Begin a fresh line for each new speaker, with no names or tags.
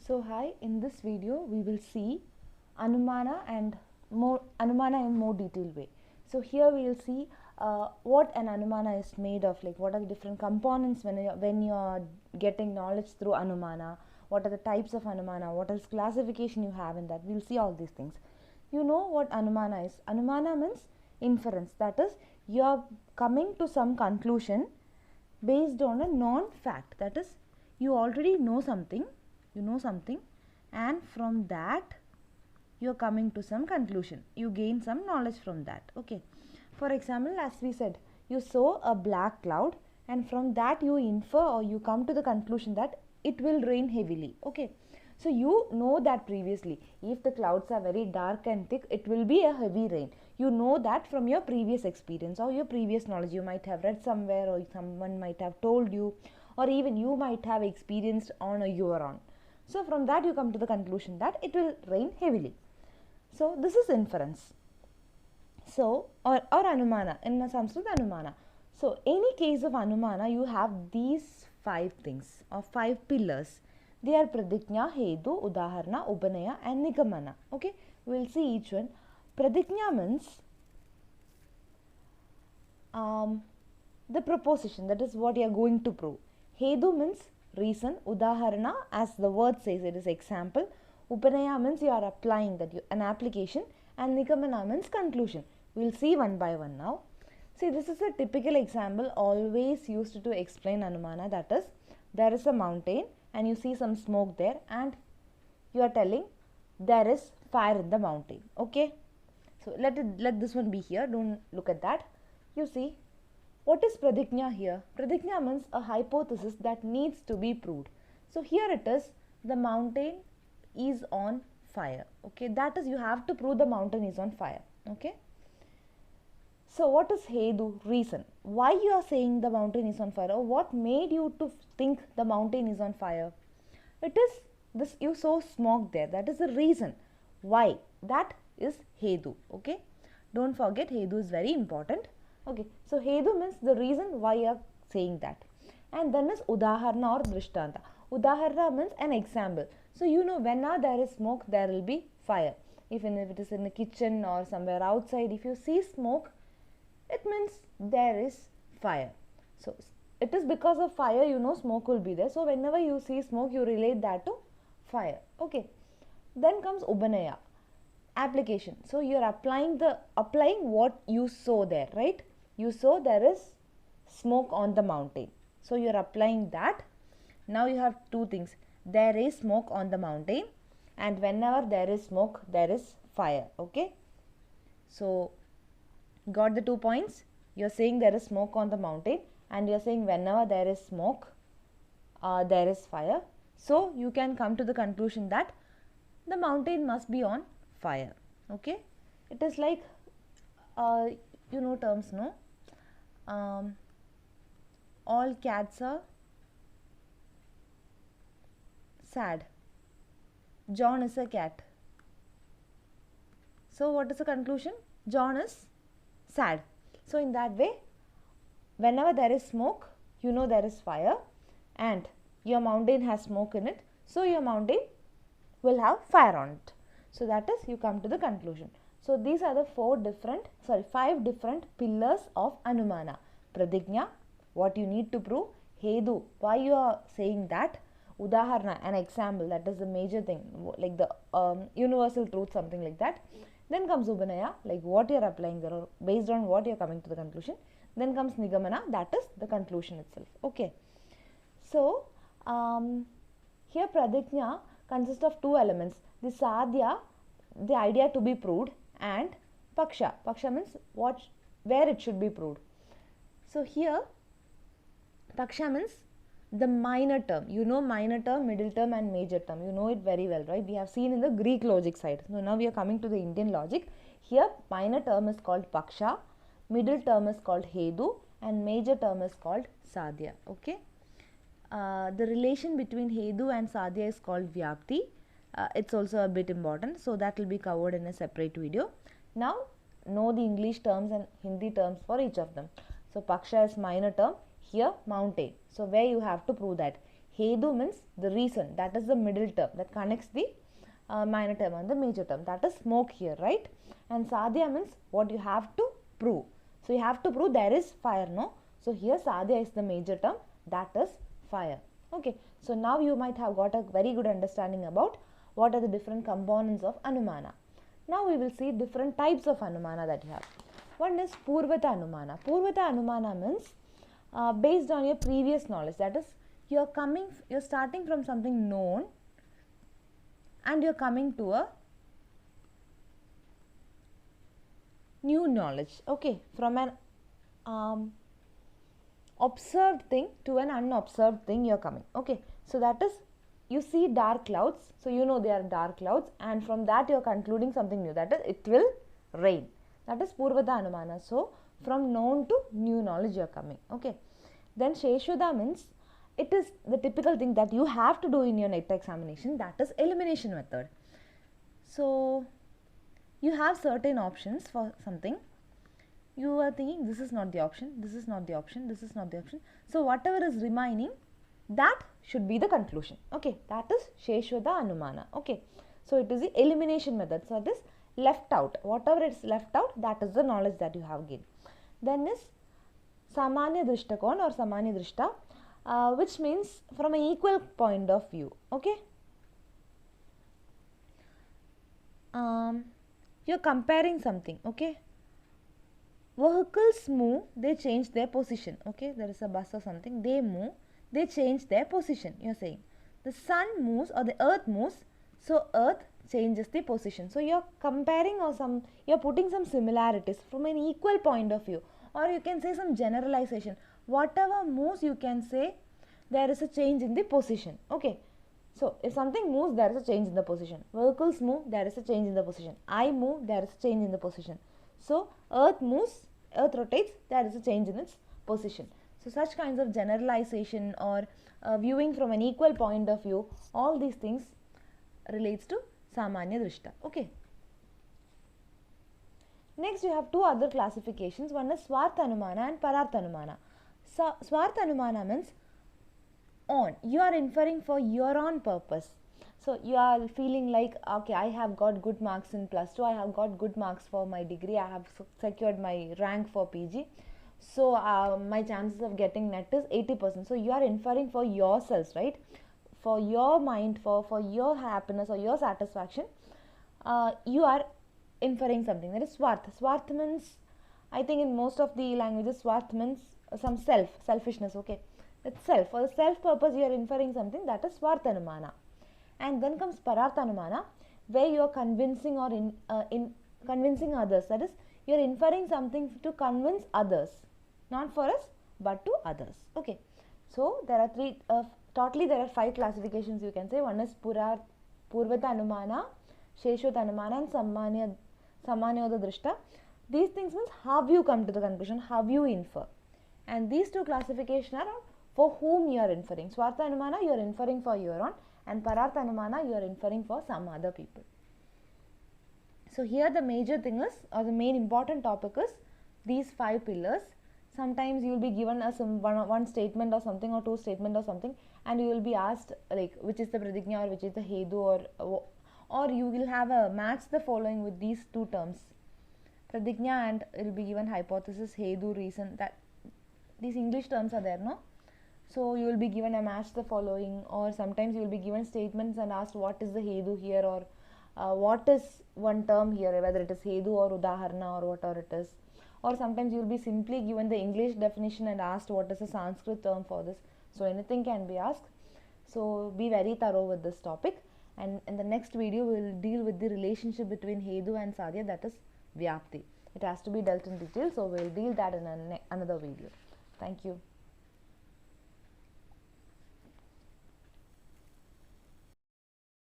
So hi, in this video we will see anumana in more detailed way. So here we will see what an anumana is made of, like what are the different components when you are getting knowledge through anumana, what are the types of anumana, what is classification you have in that. We will see all these things. You know what anumana is. Anumana means inference, that is you are coming to some conclusion based on a non-fact, that is you already know something, and from that you are coming to some conclusion, you gain some knowledge from that. Okay, for example, as we said, you saw a black cloud and from that you infer or you come to the conclusion that it will rain heavily. Okay, so you know that previously if the clouds are very dark and thick, it will be a heavy rain. You know that from your previous experience or your previous knowledge. You might have read somewhere, or someone might have told you, or even you might have experienced on your own. So from that you come to the conclusion that it will rain heavily. So this is inference. So or anumana, in Sanskrit anumana. So any case of anumana, you have these 5 things or 5 pillars. They are pradignya, hedu, udaharana, upanaya and nigamana. Okay, we will see each one. Pradignya means the proposition, that is what you are going to prove. Hedu means reason. Udaharana, as the word says, it is example. Upanaya means you are applying that, an application, and nigamana means conclusion. We will see one by one now. See, this is a typical example always used to explain anumana, that is there is a mountain and you see some smoke there and you are telling there is fire in the mountain. Okay, so let this one be here, don't look at that. You see, what is pradignya here? Pradignya means a hypothesis that needs to be proved. So here it is, the mountain is on fire. Okay, that is, you have to prove the mountain is on fire. Okay, so what is hedu? Reason. Why you are saying the mountain is on fire, or what made you to think the mountain is on fire? It is this, you saw smoke there, that is the reason why, that is hedu. Okay, don't forget hedu is very important. Okay, so hedu means the reason why you are saying that. And then is udaharana or drishtanta. Udaharana means an example. So you know, whenever there is smoke, there will be fire. Even if it is in the kitchen or somewhere outside, if you see smoke, it means there is fire. So it is because of fire, you know, smoke will be there. So whenever you see smoke, you relate that to fire. Okay, then comes upanaya, application. So you are applying what you saw there, right? You saw there is smoke on the mountain, so you are applying that. Now you have 2 things, there is smoke on the mountain, and whenever there is smoke, there is fire. Okay, so got the 2 points. You are saying there is smoke on the mountain, and you are saying whenever there is smoke, there is fire. So you can come to the conclusion that the mountain must be on fire. Okay, it is like you know terms, no? All cats are sad. John is a cat. So what is the conclusion? John is sad. So in that way, whenever there is smoke, you know there is fire, and your mountain has smoke in it, so your mountain will have fire on it. So that is, you come to the conclusion. So these are the 5 different pillars of anumana. Pradignya, what you need to prove. Hedu, why you are saying that. Udaharana, an example, that is the major thing, like the universal truth, something like that. Then comes upanaya, like what you are applying there, or based on what you are coming to the conclusion. Then comes nigamana, that is the conclusion itself. Okay, so here pradignya consists of 2 elements, the sadhya, the idea to be proved, and paksha. Paksha means where it should be proved. So here paksha means the minor term. You know minor term, middle term and major term. You know it very well, right? We have seen in the Greek logic side. So now we are coming to the Indian logic. Here minor term is called paksha, middle term is called hedu, and major term is called sadhya. Okay, the relation between hedu and sadhya is called vyapti. It's also a bit important, so that will be covered in a separate video. Now know the English terms and Hindi terms for each of them. So paksha is minor term, here mountain. So where you have to prove that. Hedu means the reason, that is the middle term that connects the minor term and the major term, that is smoke here, right? And Sadhya means what you have to prove. So you have to prove there is fire, no? So here Sadhya is the major term, that is fire. Okay, so now you might have got a very good understanding about what are the different components of Anumana. Now we will see different types of Anumana that you have. One is Purvata Anumana. Purvata Anumana means based on your previous knowledge, that is you're starting from something known and you're coming to a new knowledge, okay, from an observed thing to an unobserved thing you're coming, okay. So that is, you see dark clouds, so you know they are dark clouds, and from that you're concluding something new, that is it will rain. That is Purvata Anumana. So from known to new knowledge you're coming, okay. Then Sheshuda means it is the typical thing that you have to do in your NET examination, that is elimination method. So you have certain options for something. You are thinking this is not the option, this is not the option, this is not the option. So whatever is remaining, that should be the conclusion. Okay, that is Sheshwada Anumana. Okay, so it is the elimination method. So it is left out. Whatever is left out, that is the knowledge that you have gained. Then is Samanya Drishtakon or Samanya Drishta, which means from an equal point of view. Okay. You're comparing something, okay. Vehicles move, they change their position, okay. There is a bus or something, they move, they change their position, you're saying. The sun moves or the earth moves, so earth changes the position. So you're comparing or you're putting some similarities from an equal point of view, or you can say some generalization. Whatever moves, you can say there is a change in the position, okay. So if something moves, there is a change in the position. Vehicles move, there is a change in the position. I move, there is a change in the position. So earth moves, earth rotates, there is a change in its position. So such kinds of generalization or viewing from an equal point of view, all these things relates to Samanya Drishta. Okay. Next you have two other classifications. One is Swartha Anumana and Parartha Anumana. So Swartha Anumana means on, you are inferring for your own purpose. So you are feeling like, okay, I have got good marks in plus 2, I have got good marks for my degree, I have secured my rank for PG. So my chances of getting net is 80%. So you are inferring for yourselves, right? For your mind, for your happiness or your satisfaction, you are inferring something. That is Swarth. Swarth means, I think in most of the languages, Swarth means some selfishness, okay. It's self. For the self purpose, you are inferring something, that is Swartha Anumana. And then comes Parartha Anumana, where you are convincing or convincing others. That is, you are inferring something to convince others, not for us, but to others. Okay. So there are totally there are 5 classifications you can say. One is Purvata Anumana, Sheshwata Anumana, and Samanyoda Drishta. These things means how you come to the conclusion, how you infer. And these 2 classifications are for whom you are inferring. Swartha Anumana, you are inferring for your own, and Parartha Anumana, you are inferring for some other people. So here the major thing is, or the main important topic is these 5 pillars. Sometimes you will be given a one statement or something, or 2 statement or something, and you will be asked like which is the pradigna or which is the hedu, or you will have a match the following with these 2 terms, pradigna, and it will be given hypothesis, hedu, reason. That these English terms are there, no? So you will be given a match the following, or sometimes you will be given statements and asked what is the hedu here, or what is one term here, whether it is hedu or udaharana or whatever it is. Or sometimes you will be simply given the English definition and asked what is the Sanskrit term for this. So anything can be asked. So be very thorough with this topic, and in the next video we will deal with the relationship between hedu and sadhya, that is vyapti. It has to be dealt in detail, so we will deal that in another video. Thank you.